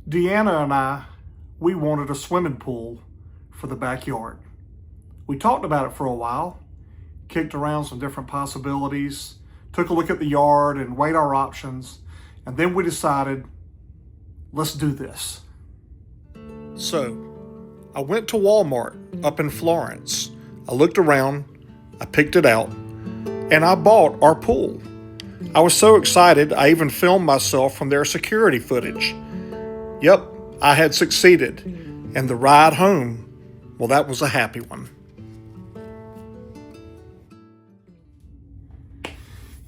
Deanna and I, we wanted a swimming pool for the backyard. We talked about it for a while, kicked around some different possibilities, took a look at the yard and weighed our options, and then we decided, let's do this. So, I went to Walmart up in Florence. I looked around, I picked it out, and I bought our pool. I was so excited, I even filmed myself from their security footage. Yep, I had succeeded, and the ride home, well, that was a happy one.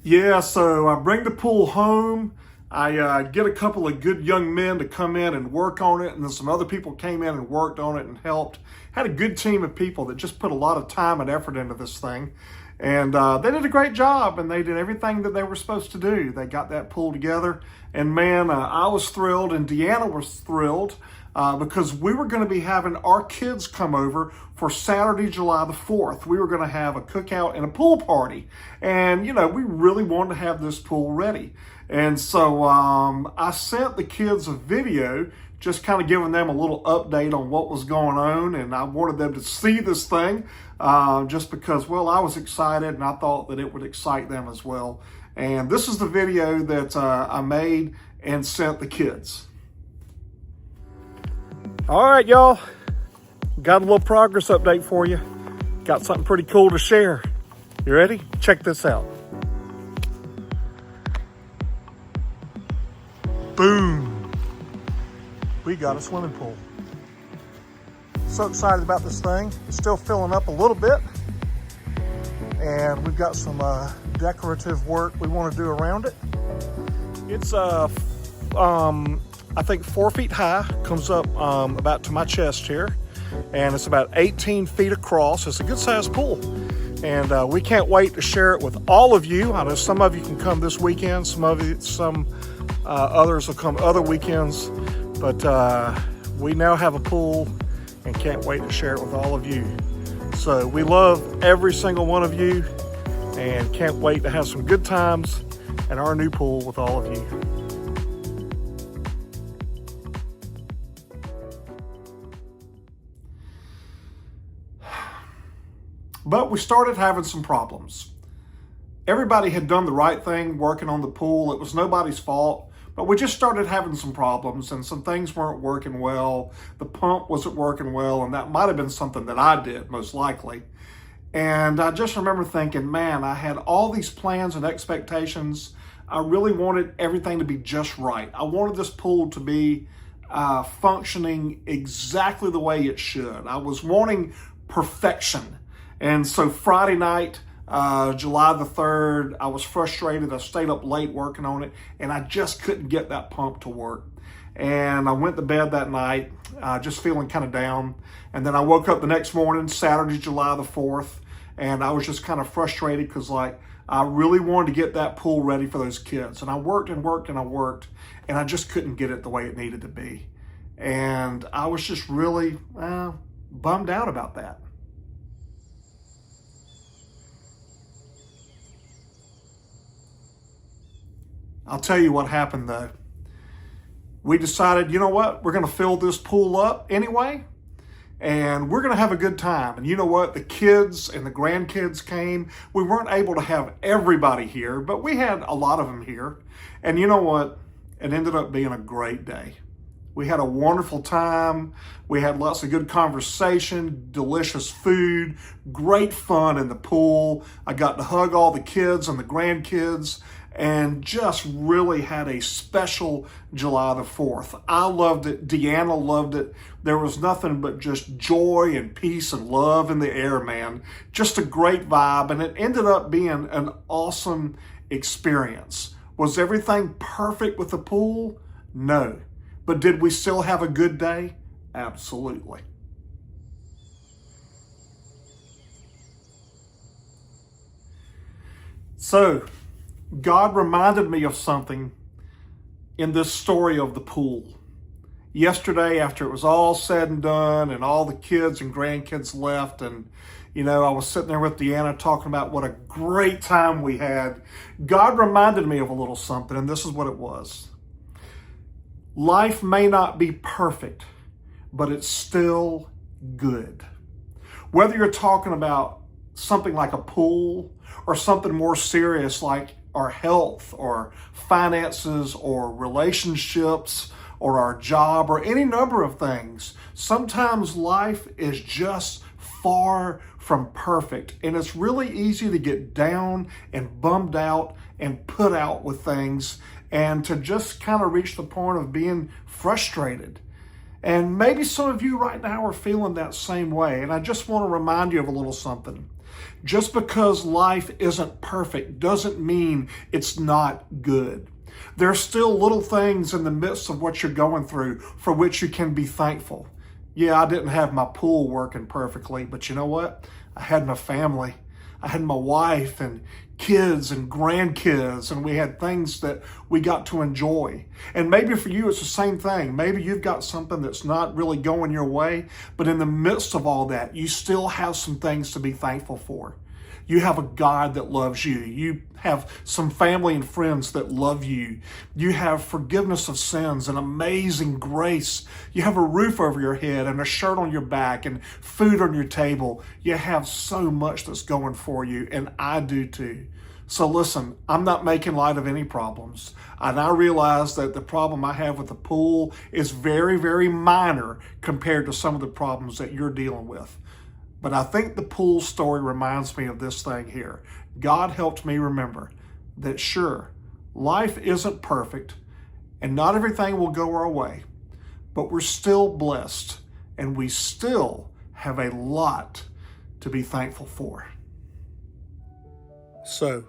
Yeah, so I bring the pool home. I get a couple of good young men to come in and work on it, and then some other people came in and worked on it and helped. Had a good team of people that just put a lot of time and effort into this thing. And they did a great job, and they did everything that they were supposed to do. They got that pool together, and man, I was thrilled, and Deanna was thrilled because we were going to be having our kids come over for Saturday, July the 4th. We were going to have a cookout and a pool party, and you know, we really wanted to have this pool ready. And so I sent the kids a video just kind of giving them a little update on what was going on, and I wanted them to see this thing just because, well, I was excited and I thought that it would excite them as well. And this is the video that I made and sent the kids. All right, y'all, got a little progress update for you. Got something pretty cool to share. You ready? Check this out. Boom. We got a swimming pool. So excited about this thing. It's still filling up a little bit. And we've got some decorative work we want to do around it. It's I think 4 feet high, comes up about to my chest here. And it's about 18 feet across. It's a good sized pool. And we can't wait to share it with all of you. I know some of you can come this weekend, some others will come other weekends. But we now have a pool and can't wait to share it with all of you. So we love every single one of you and can't wait to have some good times at our new pool with all of you. But we started having some problems. Everybody had done the right thing working on the pool. It was nobody's fault. But we just started having some problems and some things weren't working well. The pump wasn't working well, and that might have been something that I did, most likely. And I just remember thinking, man, I had all these plans and expectations. I really wanted everything to be just right. I wanted this pool to be functioning exactly the way it should. I was wanting perfection. And so Friday night, July the 3rd, I was frustrated. I stayed up late working on it, and I just couldn't get that pump to work. And I went to bed that night, just feeling kind of down. And then I woke up the next morning, Saturday, July the 4th, and I was just kind of frustrated because, like, I really wanted to get that pool ready for those kids. And I worked and worked and I worked, and I just couldn't get it the way it needed to be. And I was just really bummed out about that. I'll tell you what happened though. We decided, you know what, we're going to fill this pool up anyway, and we're going to have a good time. And you know what, the kids and the grandkids came. We weren't able to have everybody here, but we had a lot of them here. And you know what, it ended up being a great day. We had a wonderful time. We had lots of good conversation, delicious food, great fun in the pool. I got to hug all the kids and the grandkids. and just really had a special July the 4th. I loved it. Deanna loved it. There was nothing but just joy and peace and love in the air, man. Just a great vibe, and it ended up being an awesome experience. Was everything perfect with the pool? No. But did we still have a good day? Absolutely. So, God reminded me of something in this story of the pool. Yesterday, after it was all said and done and all the kids and grandkids left, and I was sitting there with Deanna talking about what a great time we had, God reminded me of a little something, and this is what it was. Life may not be perfect, but it's still good. Whether you're talking about something like a pool or something more serious like our health or finances or relationships or our job or any number of things, sometimes life is just far from perfect, and it's really easy to get down and bummed out and put out with things and to just kind of reach the point of being frustrated. And maybe some of you right now are feeling that same way, and I just want to remind you of a little something. Just because life isn't perfect doesn't mean it's not good. There's still little things in the midst of what you're going through for which you can be thankful. Yeah, I didn't have my pool working perfectly, but you know what? I had my family. I had my wife and kids and grandkids, and we had things that we got to enjoy. And maybe for you, it's the same thing. Maybe you've got something that's not really going your way, but in the midst of all that, you still have some things to be thankful for. You have a God that loves you. You have some family and friends that love you. You have forgiveness of sins and amazing grace. You have a roof over your head and a shirt on your back and food on your table. You have so much that's going for you, and I do too. So listen, I'm not making light of any problems. And I realize that the problem I have with the pool is very, very minor compared to some of the problems that you're dealing with. But I think the pool story reminds me of this thing here. God helped me remember that sure, life isn't perfect and not everything will go our way, but we're still blessed and we still have a lot to be thankful for. So,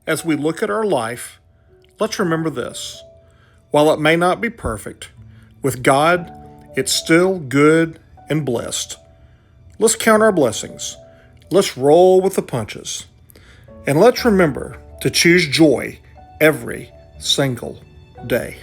as we look at our life, let's remember this. While it may not be perfect, with God, it's still good and blessed. Let's count our blessings. Let's roll with the punches. And let's remember to choose joy every single day.